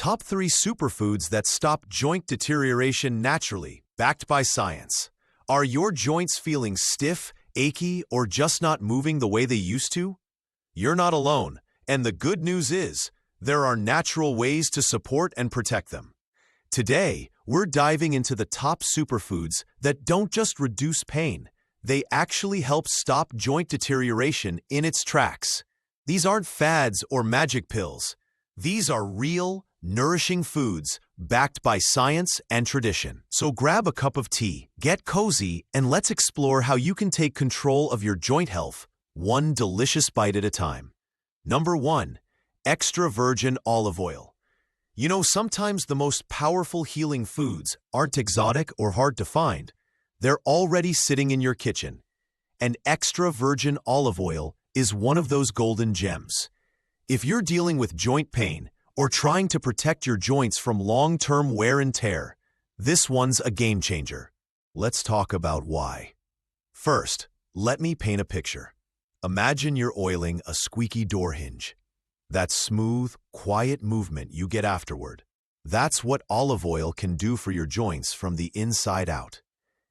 Top 3 superfoods that stop joint deterioration naturally, backed by science. Are your joints feeling stiff, achy, or just not moving the way they used to? You're not alone, and the good news is, there are natural ways to support and protect them. Today, we're diving into the top superfoods that don't just reduce pain, they actually help stop joint deterioration in its tracks. These aren't fads or magic pills. These are real, nourishing foods backed by science and tradition. So grab a cup of tea, get cozy, and let's explore how you can take control of your joint health, one delicious bite at a time. Number 1. Extra virgin olive oil. You know, sometimes the most powerful healing foods aren't exotic or hard to find. They're already sitting in your kitchen. And extra virgin olive oil is one of those golden gems. If you're dealing with joint pain or trying to protect your joints from long-term wear and tear, this one's a game changer. Let's talk about why. First, let me paint a picture. Imagine you're oiling a squeaky door hinge. That smooth, quiet movement you get afterward. That's what olive oil can do for your joints from the inside out.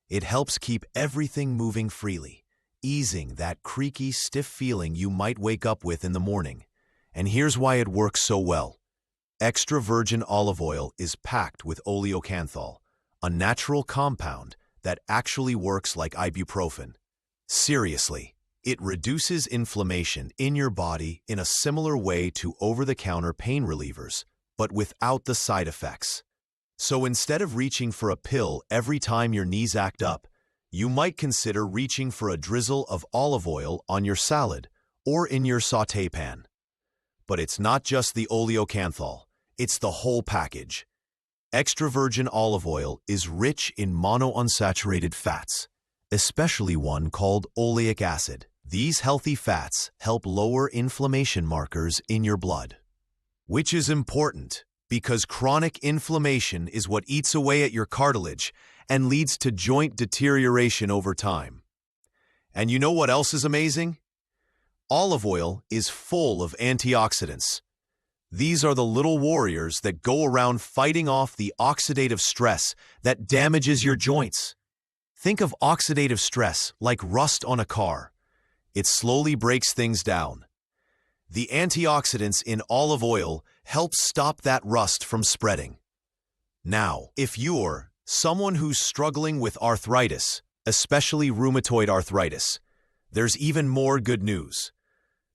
It helps keep everything moving freely, easing that creaky, stiff feeling you might wake up with in the morning. And here's why it works so well. Extra virgin olive oil is packed with oleocanthal, a natural compound that actually works like ibuprofen. Seriously, it reduces inflammation in your body in a similar way to over-the-counter pain relievers, but without the side effects. So instead of reaching for a pill every time your knees act up, you might consider reaching for a drizzle of olive oil on your salad or in your sauté pan. But it's not just the oleocanthal, it's the whole package. Extra virgin olive oil is rich in monounsaturated fats, especially one called oleic acid. These healthy fats help lower inflammation markers in your blood, which is important because chronic inflammation is what eats away at your cartilage and leads to joint deterioration over time. And you know what else is amazing? Olive oil is full of antioxidants. These are the little warriors that go around fighting off the oxidative stress that damages your joints. Think of oxidative stress like rust on a car. It slowly breaks things down. The antioxidants in olive oil help stop that rust from spreading. Now, if you're someone who's struggling with arthritis, especially rheumatoid arthritis, there's even more good news.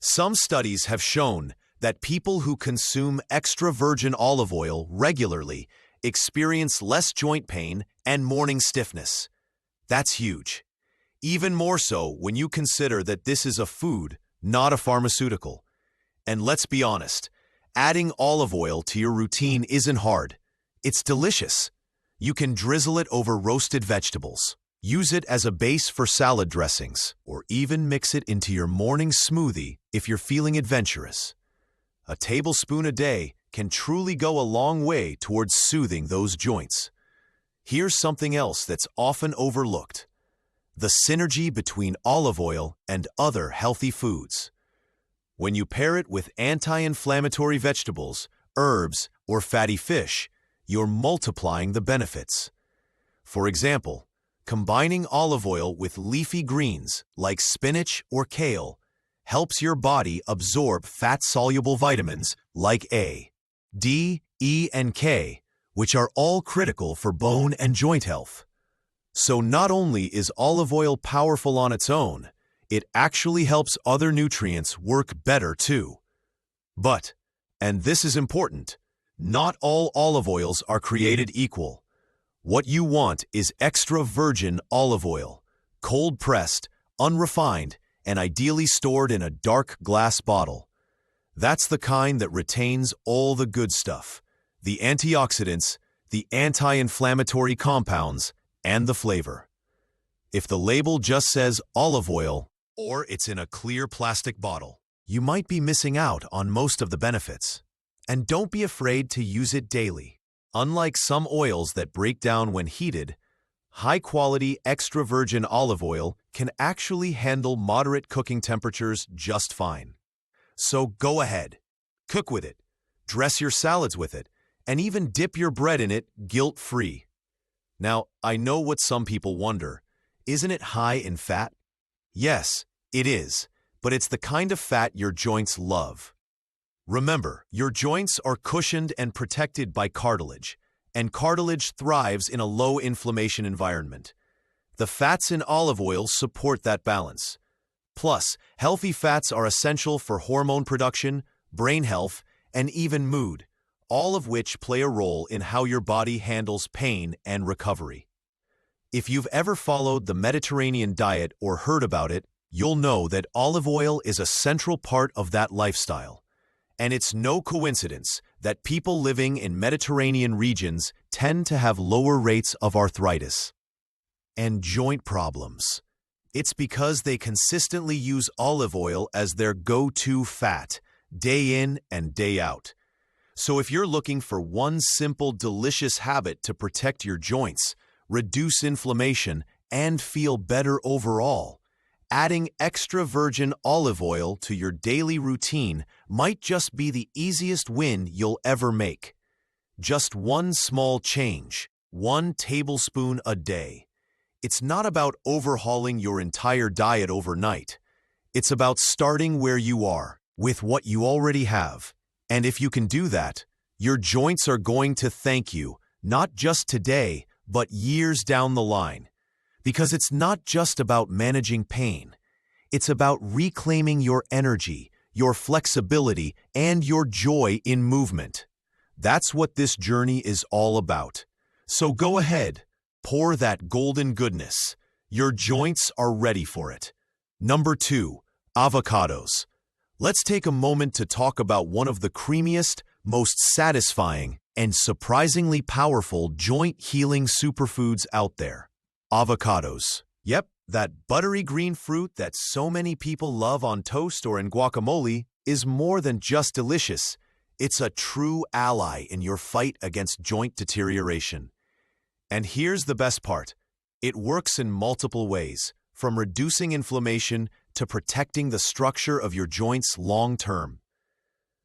Some studies have shown that people who consume extra virgin olive oil regularly experience less joint pain and morning stiffness. That's huge. Even more so when you consider that this is a food, not a pharmaceutical. And let's be honest, adding olive oil to your routine isn't hard. It's delicious. You can drizzle it over roasted vegetables, use it as a base for salad dressings, or even mix it into your morning smoothie if you're feeling adventurous. A tablespoon a day can truly go a long way towards soothing those joints. Here's something else that's often overlooked: the synergy between olive oil and other healthy foods. When you pair it with anti-inflammatory vegetables, herbs, or fatty fish, you're multiplying the benefits. For example, combining olive oil with leafy greens like spinach or kale helps your body absorb fat-soluble vitamins like A, D, E, and K, which are all critical for bone and joint health. So not only is olive oil powerful on its own, it actually helps other nutrients work better too. But, and this is important, not all olive oils are created equal. What you want is extra virgin olive oil, cold-pressed, unrefined, and ideally stored in a dark glass bottle. That's the kind that retains all the good stuff: the antioxidants, the anti-inflammatory compounds, and the flavor. If the label just says olive oil, or it's in a clear plastic bottle, you might be missing out on most of the benefits. And don't be afraid to use it daily. Unlike some oils that break down when heated, high-quality extra virgin olive oil can actually handle moderate cooking temperatures just fine. So go ahead, cook with it, dress your salads with it, and even dip your bread in it guilt-free. Now, I know what some people wonder. Isn't it high in fat? Yes, it is, but it's the kind of fat your joints love. Remember, your joints are cushioned and protected by cartilage, and cartilage thrives in a low-inflammation environment. The fats in olive oil support that balance. Plus, healthy fats are essential for hormone production, brain health, and even mood, all of which play a role in how your body handles pain and recovery. If you've ever followed the Mediterranean diet or heard about it, you'll know that olive oil is a central part of that lifestyle. And it's no coincidence that people living in Mediterranean regions tend to have lower rates of arthritis and joint problems. It's because they consistently use olive oil as their go-to fat, day in and day out. So if you're looking for one simple, delicious habit to protect your joints, reduce inflammation, and feel better overall, adding extra virgin olive oil to your daily routine might just be the easiest win you'll ever make. Just one small change, 1 tablespoon a day. It's not about overhauling your entire diet overnight. It's about starting where you are, with what you already have. And if you can do that, your joints are going to thank you, not just today, but years down the line. Because it's not just about managing pain. It's about reclaiming your energy, your flexibility, and your joy in movement. That's what this journey is all about. So go ahead, pour that golden goodness. Your joints are ready for it. Number 2, avocados. Let's take a moment to talk about one of the creamiest, most satisfying, and surprisingly powerful joint-healing superfoods out there. Avocados. Yep, that buttery green fruit that so many people love on toast or in guacamole is more than just delicious. It's a true ally in your fight against joint deterioration. And here's the best part. It works in multiple ways, from reducing inflammation to protecting the structure of your joints long-term.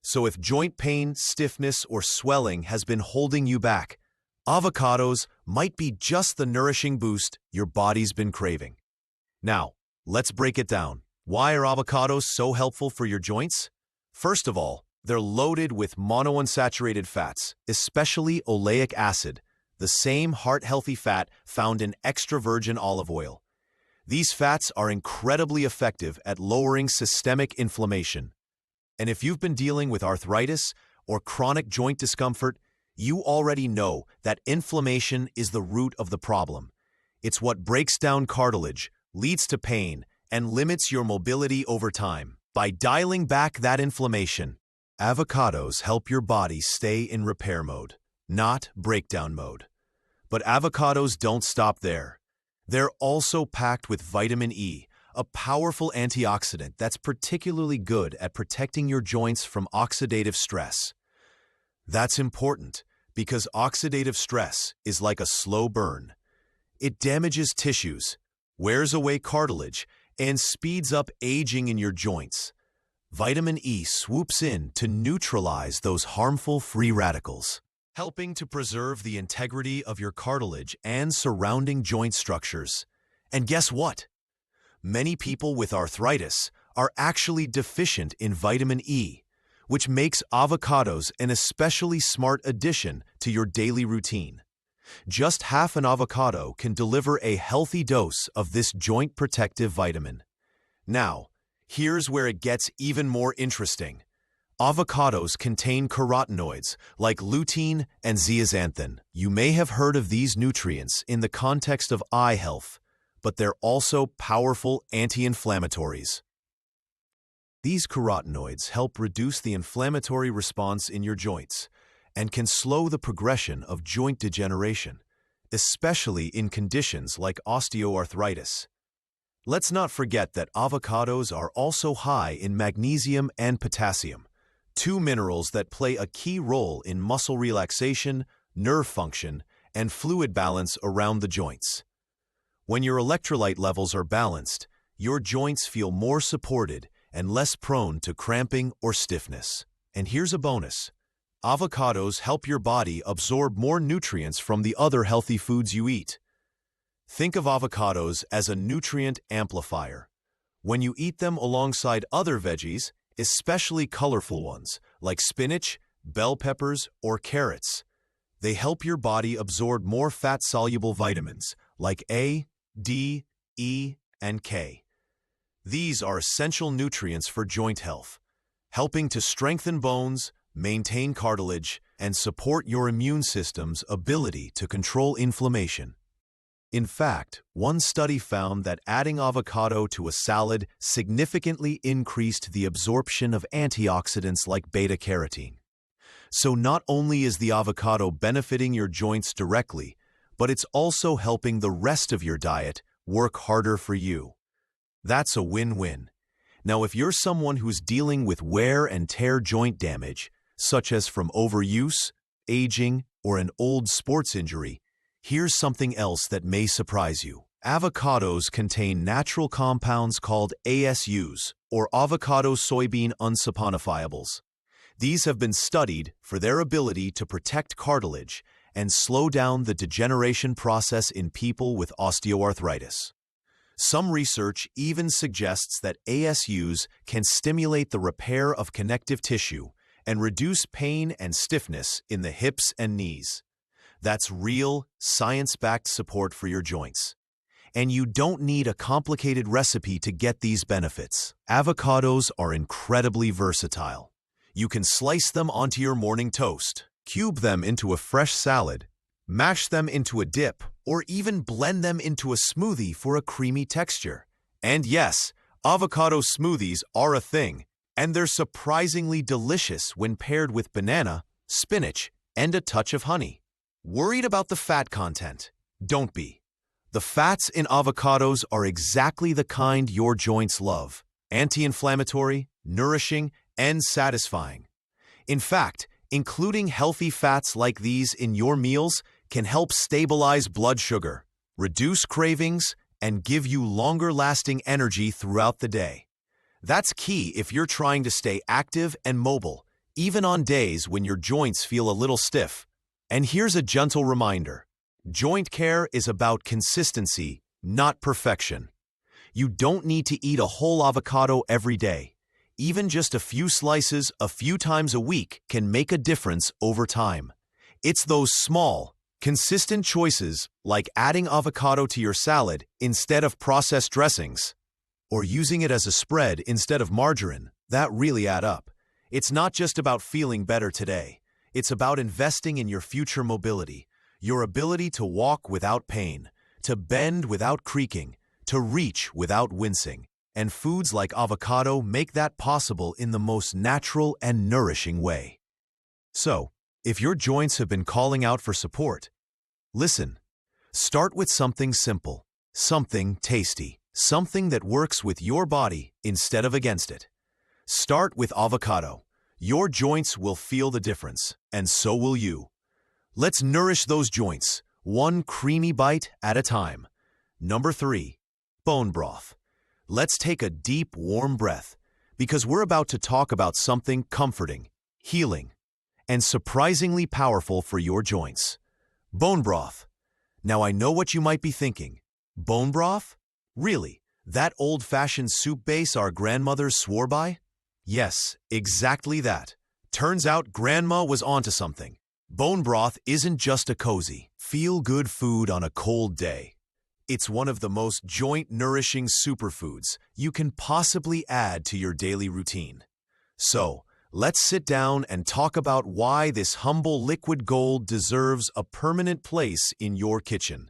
So if joint pain, stiffness, or swelling has been holding you back, avocados might be just the nourishing boost your body's been craving. Now, let's break it down. Why are avocados so helpful for your joints? First of all, they're loaded with monounsaturated fats, especially oleic acid, the same heart-healthy fat found in extra virgin olive oil. These fats are incredibly effective at lowering systemic inflammation. And if you've been dealing with arthritis or chronic joint discomfort, you already know that inflammation is the root of the problem. It's what breaks down cartilage, leads to pain, and limits your mobility over time. By dialing back that inflammation, avocados help your body stay in repair mode, not breakdown mode. But avocados don't stop there. They're also packed with vitamin E, a powerful antioxidant that's particularly good at protecting your joints from oxidative stress. That's important because oxidative stress is like a slow burn. It damages tissues, wears away cartilage, and speeds up aging in your joints. Vitamin E swoops in to neutralize those harmful free radicals, helping to preserve the integrity of your cartilage and surrounding joint structures. And guess what? Many people with arthritis are actually deficient in vitamin E, which makes avocados an especially smart addition to your daily routine. Just half an avocado can deliver a healthy dose of this joint protective vitamin. Now, here's where it gets even more interesting. Avocados contain carotenoids like lutein and zeaxanthin. You may have heard of these nutrients in the context of eye health, but they're also powerful anti-inflammatories. These carotenoids help reduce the inflammatory response in your joints and can slow the progression of joint degeneration, especially in conditions like osteoarthritis. Let's not forget that avocados are also high in magnesium and potassium, two minerals that play a key role in muscle relaxation, nerve function, and fluid balance around the joints. When your electrolyte levels are balanced, your joints feel more supported and less prone to cramping or stiffness. And here's a bonus. Avocados help your body absorb more nutrients from the other healthy foods you eat. Think of avocados as a nutrient amplifier. When you eat them alongside other veggies, especially colorful ones like spinach, bell peppers, or carrots, they help your body absorb more fat-soluble vitamins like A, D, E, and K. These are essential nutrients for joint health, helping to strengthen bones, maintain cartilage, and support your immune system's ability to control inflammation. In fact, one study found that adding avocado to a salad significantly increased the absorption of antioxidants like beta-carotene. So not only is the avocado benefiting your joints directly, but it's also helping the rest of your diet work harder for you. That's a win-win. Now, if you're someone who's dealing with wear and tear joint damage, such as from overuse, aging, or an old sports injury, here's something else that may surprise you. Avocados contain natural compounds called ASUs, or avocado-soybean unsaponifiables. These have been studied for their ability to protect cartilage and slow down the degeneration process in people with osteoarthritis. Some research even suggests that ASUs can stimulate the repair of connective tissue and reduce pain and stiffness in the hips and knees. That's real, science-backed support for your joints. And you don't need a complicated recipe to get these benefits. Avocados are incredibly versatile. You can slice them onto your morning toast, cube them into a fresh salad, mash them into a dip, or even blend them into a smoothie for a creamy texture. And yes, avocado smoothies are a thing, and they're surprisingly delicious when paired with banana, spinach, and a touch of honey. Worried about the fat content? Don't be. The fats in avocados are exactly the kind your joints love: anti-inflammatory, nourishing, and satisfying. In fact, including healthy fats like these in your meals can help stabilize blood sugar, reduce cravings, and give you longer-lasting energy throughout the day. That's key if you're trying to stay active and mobile, even on days when your joints feel a little stiff. And here's a gentle reminder: joint care is about consistency, not perfection. You don't need to eat a whole avocado every day. Even just a few slices a few times a week can make a difference over time. It's those small, consistent choices, like adding avocado to your salad instead of processed dressings, or using it as a spread instead of margarine, that really add up. It's not just about feeling better today. It's about investing in your future mobility, your ability to walk without pain, to bend without creaking, to reach without wincing. And foods like avocado make that possible in the most natural and nourishing way. So, if your joints have been calling out for support, listen. Start with something simple, something tasty, something that works with your body instead of against it. Start with avocado. Your joints will feel the difference, and so will you. Let's nourish those joints, one creamy bite at a time. Number 3, bone broth. Let's take a deep, warm breath, because we're about to talk about something comforting, healing, and surprisingly powerful for your joints. Bone broth. Now, I know what you might be thinking. Bone broth? Really? That old-fashioned soup base our grandmothers swore by? Yes, exactly that. Turns out Grandma was onto something. Bone broth isn't just a cozy, feel-good food on a cold day. It's one of the most joint-nourishing superfoods you can possibly add to your daily routine. So, let's sit down and talk about why this humble liquid gold deserves a permanent place in your kitchen,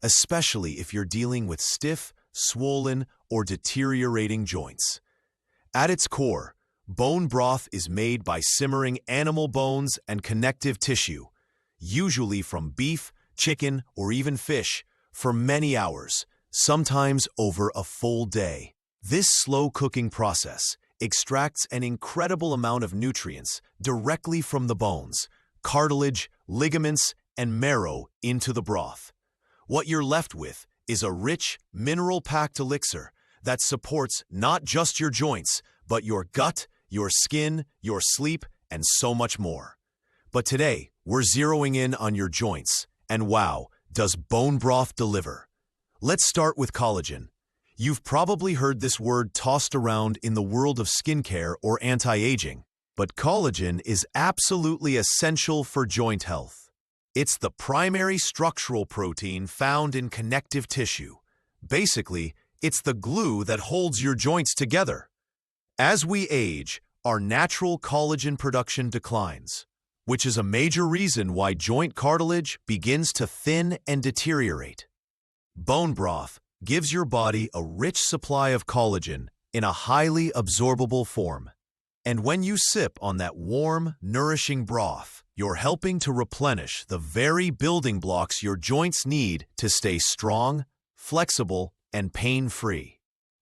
especially if you're dealing with stiff, swollen, or deteriorating joints. At its core, bone broth is made by simmering animal bones and connective tissue, usually from beef, chicken, or even fish, for many hours, sometimes over a full day. This slow cooking process extracts an incredible amount of nutrients directly from the bones, cartilage, ligaments, and marrow into the broth. What you're left with is a rich, mineral-packed elixir that supports not just your joints, but your gut, your skin, your sleep, and so much more. But today, we're zeroing in on your joints. And wow, does bone broth deliver? Let's start with collagen. You've probably heard this word tossed around in the world of skincare or anti-aging, but collagen is absolutely essential for joint health. It's the primary structural protein found in connective tissue. Basically, it's the glue that holds your joints together. As we age, our natural collagen production declines, which is a major reason why joint cartilage begins to thin and deteriorate. Bone broth gives your body a rich supply of collagen in a highly absorbable form. And when you sip on that warm, nourishing broth, you're helping to replenish the very building blocks your joints need to stay strong, flexible, and pain-free.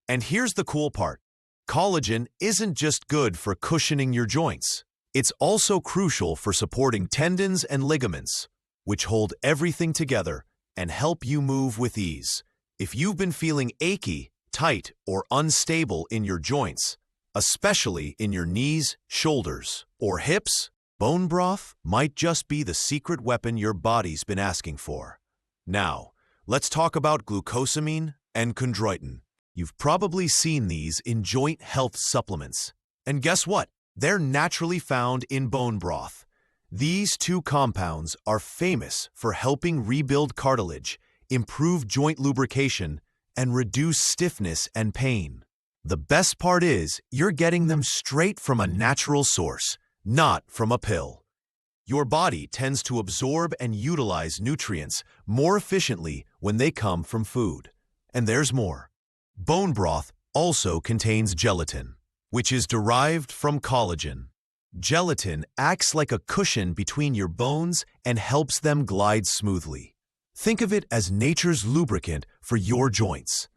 And here's the cool part. Collagen isn't just good for cushioning your joints. It's also crucial for supporting tendons and ligaments, which hold everything together and help you move with ease. If you've been feeling achy, tight, or unstable in your joints, especially in your knees, shoulders, or hips, bone broth might just be the secret weapon your body's been asking for. Now, let's talk about glucosamine and chondroitin. You've probably seen these in joint health supplements. And guess what? They're naturally found in bone broth. These two compounds are famous for helping rebuild cartilage, improve joint lubrication, and reduce stiffness and pain. The best part is you're getting them straight from a natural source, not from a pill. Your body tends to absorb and utilize nutrients more efficiently when they come from food. And there's more. Bone broth also contains gelatin, which is derived from collagen. Gelatin acts like a cushion between your bones and helps them glide smoothly. Think of it as nature's lubricant for your joints.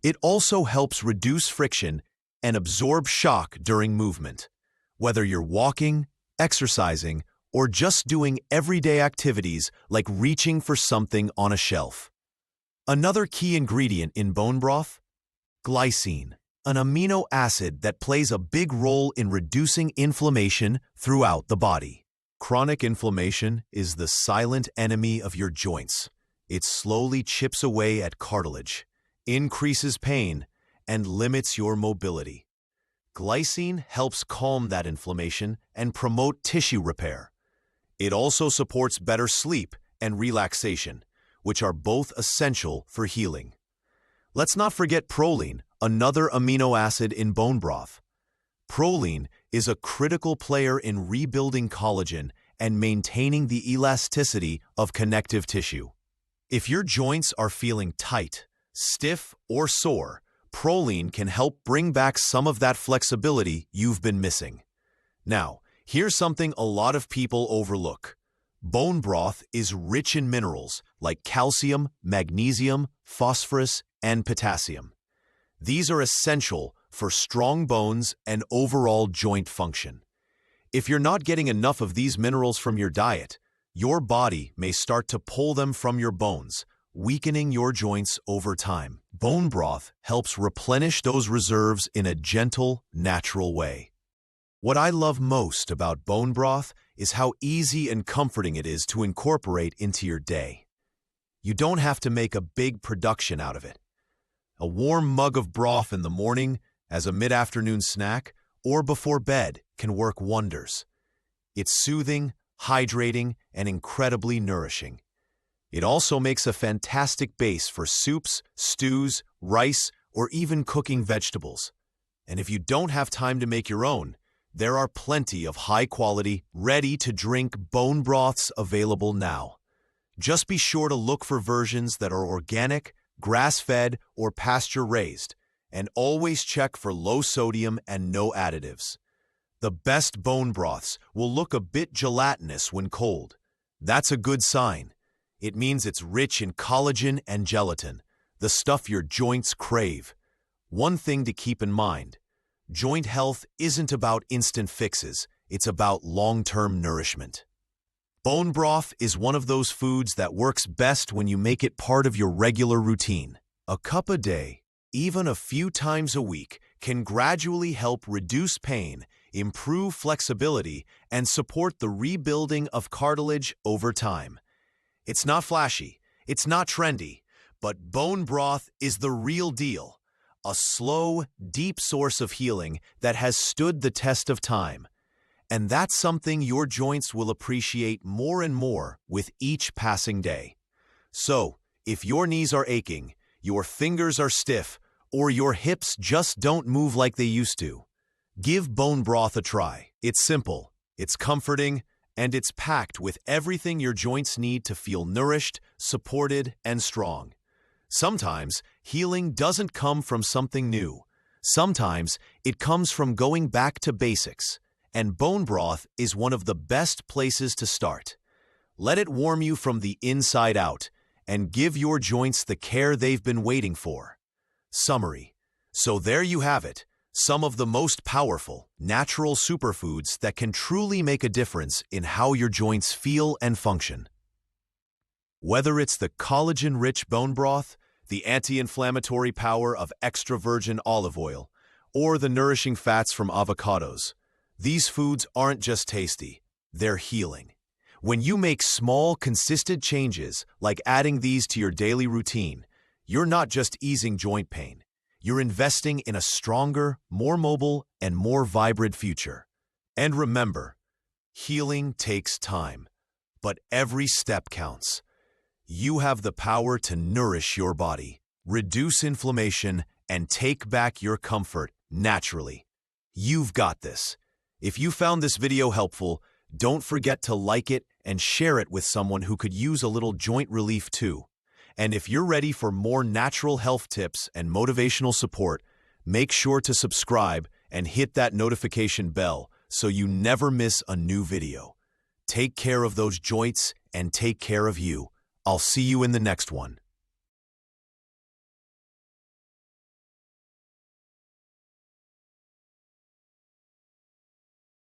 It also helps reduce friction and absorb shock during movement. Whether you're walking, exercising, or just doing everyday activities like reaching for something on a shelf. Another key ingredient in bone broth? Glycine, an amino acid that plays a big role in reducing inflammation throughout the body. Chronic inflammation is the silent enemy of your joints. It slowly chips away at cartilage, increases pain, and limits your mobility. Glycine helps calm that inflammation and promote tissue repair. It also supports better sleep and relaxation, which are both essential for healing. Let's not forget proline, another amino acid in bone broth. Proline is a critical player in rebuilding collagen and maintaining the elasticity of connective tissue. If your joints are feeling tight, stiff, or sore, proline can help bring back some of that flexibility you've been missing. Now, here's something a lot of people overlook. Bone broth is rich in minerals like calcium, magnesium, phosphorus, and potassium. These are essential for strong bones and overall joint function. If you're not getting enough of these minerals from your diet, your body may start to pull them from your bones, weakening your joints over time. Bone broth helps replenish those reserves in a gentle, natural way. What I love most about bone broth is how easy and comforting it is to incorporate into your day. You don't have to make a big production out of it. A warm mug of broth in the morning, as a mid-afternoon snack, or before bed can work wonders. It's soothing, hydrating, and incredibly nourishing. It also makes a fantastic base for soups, stews, rice, or even cooking vegetables. And if you don't have time to make your own, there are plenty of high-quality, ready-to-drink bone broths available now. Just be sure to look for versions that are organic, grass-fed, or pasture-raised, and always check for low sodium and no additives. The best bone broths will look a bit gelatinous when cold. That's a good sign. It means it's rich in collagen and gelatin, the stuff your joints crave. One thing to keep in mind: joint health isn't about instant fixes, it's about long-term nourishment. Bone broth is one of those foods that works best when you make it part of your regular routine. A cup a day, even a few times a week, can gradually help reduce pain, improve flexibility, and support the rebuilding of cartilage over time. It's not flashy, it's not trendy, but bone broth is the real deal. A slow, deep source of healing that has stood the test of time. And that's something your joints will appreciate more and more with each passing day. So, if your knees are aching, your fingers are stiff, or your hips just don't move like they used to, give bone broth a try. It's simple, it's comforting, and it's packed with everything your joints need to feel nourished, supported, and strong. Sometimes, healing doesn't come from something new. Sometimes, it comes from going back to basics, and bone broth is one of the best places to start. Let it warm you from the inside out and give your joints the care they've been waiting for. Summary. So there you have it, some of the most powerful, natural superfoods that can truly make a difference in how your joints feel and function. Whether it's the collagen-rich bone broth, the anti-inflammatory power of extra virgin olive oil, or the nourishing fats from avocados, these foods aren't just tasty, they're healing. When you make small, consistent changes, like adding these to your daily routine, you're not just easing joint pain, you're investing in a stronger, more mobile, and more vibrant future. And remember, healing takes time, but every step counts. You have the power to nourish your body, reduce inflammation, and take back your comfort naturally. You've got this. If you found this video helpful, don't forget to like it and share it with someone who could use a little joint relief too. And if you're ready for more natural health tips and motivational support, make sure to subscribe and hit that notification bell so you never miss a new video. Take care of those joints and take care of you. I'll see you in the next one.